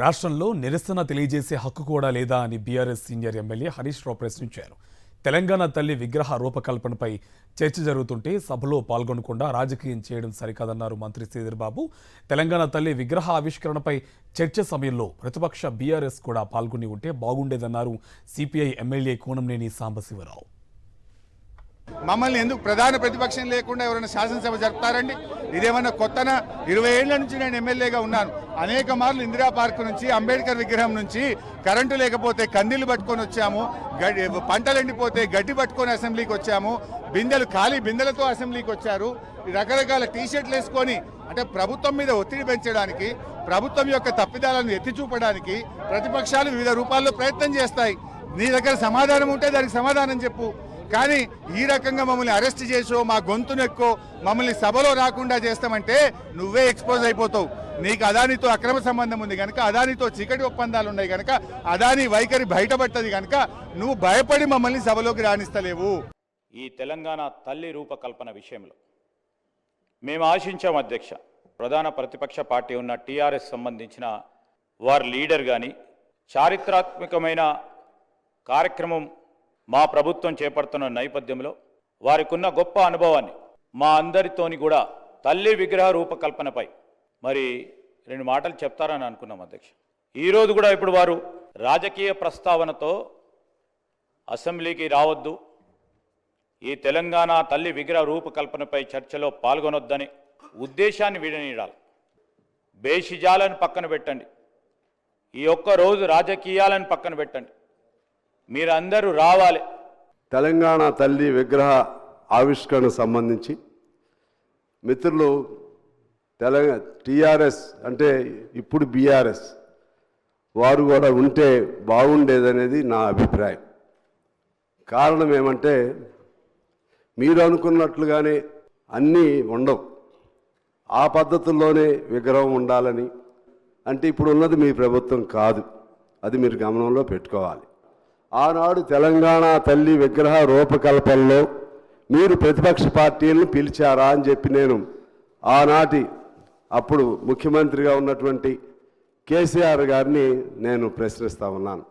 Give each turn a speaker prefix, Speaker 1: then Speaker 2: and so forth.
Speaker 1: రాష్ట్రంలో నిరసన తెలియజేసే హక్కు కూడా లేదా అని BRS senior MLA Harish Rao ప్రశ్నించారు. తెలంగాణ తల్లి విగ్రహ రూపకల్పనపై చర్చ జరుగుతుంటే సభలో పాల్గొనకుండా రాజకీయం చేయడం సరికాదన్నారు మంత్రి శ్రీధర్ బాబు. తెలంగాణ తల్లి విగ్రహ ఆవిష్కరణపై చర్చ సమయంలో ప్రతిపక్ష బీఆర్ఎస్ కూడా పాల్గొని ఉంటే బాగుండేదన్నారు సిపిఐ ఎమ్మెల్యే కూనంనేని సాంబశివరావు.
Speaker 2: మమ్మల్ని ఎందుకు ప్రధాన ప్రతిపక్షం లేకుండా ఎవరైనా శాసనసభ జరుపుతారండి? ఇదేమన్నా కొత్తనా? 20 ఏళ్ల నుంచి నేను ఎమ్మెల్యేగా ఉన్నాను. అనేక మార్లు ఇందిరా పార్క్ నుంచి, అంబేద్కర్ విగ్రహం నుంచి కరెంటు లేకపోతే కందిలు పట్టుకొని వచ్చాము, పంటలు ఎండిపోతే గడ్డి పట్టుకొని అసెంబ్లీకి వచ్చాము, ఖాళీ బిందెలతో అసెంబ్లీకి వచ్చారు. రకరకాల టీషర్ట్లు వేసుకొని అంటే ప్రభుత్వం మీద ఒత్తిడి పెంచడానికి, ప్రభుత్వం యొక్క తప్పిదాలను ఎత్తి చూపడానికి ప్రతిపక్షాలు వివిధ రూపాల్లో ప్రయత్నం చేస్తాయి. నీ దగ్గర సమాధానం ఉంటే దానికి సమాధానం చెప్పు. కానీ ఈ రకంగా మమ్మల్ని అరెస్ట్ చేసో, మా గొంతునెక్కో, మమ్మల్ని సభలో రాకుండా చేస్తామంటే నువ్వే ఎక్స్పోజ్ అయిపోతావు. నీకు అదానితో అక్రమ సంబంధం ఉంది కనుక, అదానితో చీకటి ఒప్పందాలు ఉన్నాయి కనుక, అదాని వైఖరి బయటపడ్డది కనుక నువ్వు భయపడి మమ్మల్ని సభలోకి రాణిస్తలేవు.
Speaker 3: ఈ తెలంగాణ తల్లి రూపకల్పన విషయంలో మేము ఆశించాం అధ్యక్ష, ప్రధాన ప్రతిపక్ష పార్టీ ఉన్న టీఆర్ఎస్ సంబంధించిన వారి లీడర్ కానీ చారిత్రాత్మకమైన కార్యక్రమం మా ప్రభుత్వం చేపడుతున్న నేపథ్యంలో వారికి ఉన్న గొప్ప అనుభవాన్ని మా అందరితోని కూడా తల్లి విగ్రహ రూపకల్పనపై మరి 2 మాటలు చెప్తారని అనుకున్నాం అధ్యక్ష. ఈరోజు కూడా ఇప్పుడు వారు రాజకీయ ప్రస్తావనతో అసెంబ్లీకి రావద్దు, ఈ తెలంగాణ తల్లి విగ్రహ రూపకల్పనపై చర్చలో పాల్గొనొద్దని ఉద్దేశాన్ని విడనీయాలి. బేషిజాలను పక్కన పెట్టండి, ఈ ఒక్క రోజు రాజకీయాలను పక్కన పెట్టండి, మీరందరూ రావాలి.
Speaker 4: తెలంగాణ తల్లి విగ్రహ ఆవిష్కరణ సంబంధించి మిత్రులు టీఆర్ఎస్ అంటే ఇప్పుడు బీఆర్ఎస్ వారు కూడా ఉంటే బాగుండేదనేది నా అభిప్రాయం. కారణం ఏమంటే మీరు అనుకున్నట్లుగానే అన్నీ ఉండవు, ఆ పద్ధతుల్లోనే విగ్రహం ఉండాలని అంటే ఇప్పుడు ఉన్నది మీ ప్రభుత్వం కాదు, అది మీరు గమనంలో పెట్టుకోవాలి. ఆనాడు తెలంగాణ తల్లి విగ్రహ రూపకల్పనలో మీరు ప్రతిపక్ష పార్టీలను పిలిచారా అని చెప్పి నేను ఆనాటి అప్పుడు ముఖ్యమంత్రిగా ఉన్నటువంటి కేసీఆర్ గారిని నేను ప్రశ్నిస్తా ఉన్నాను.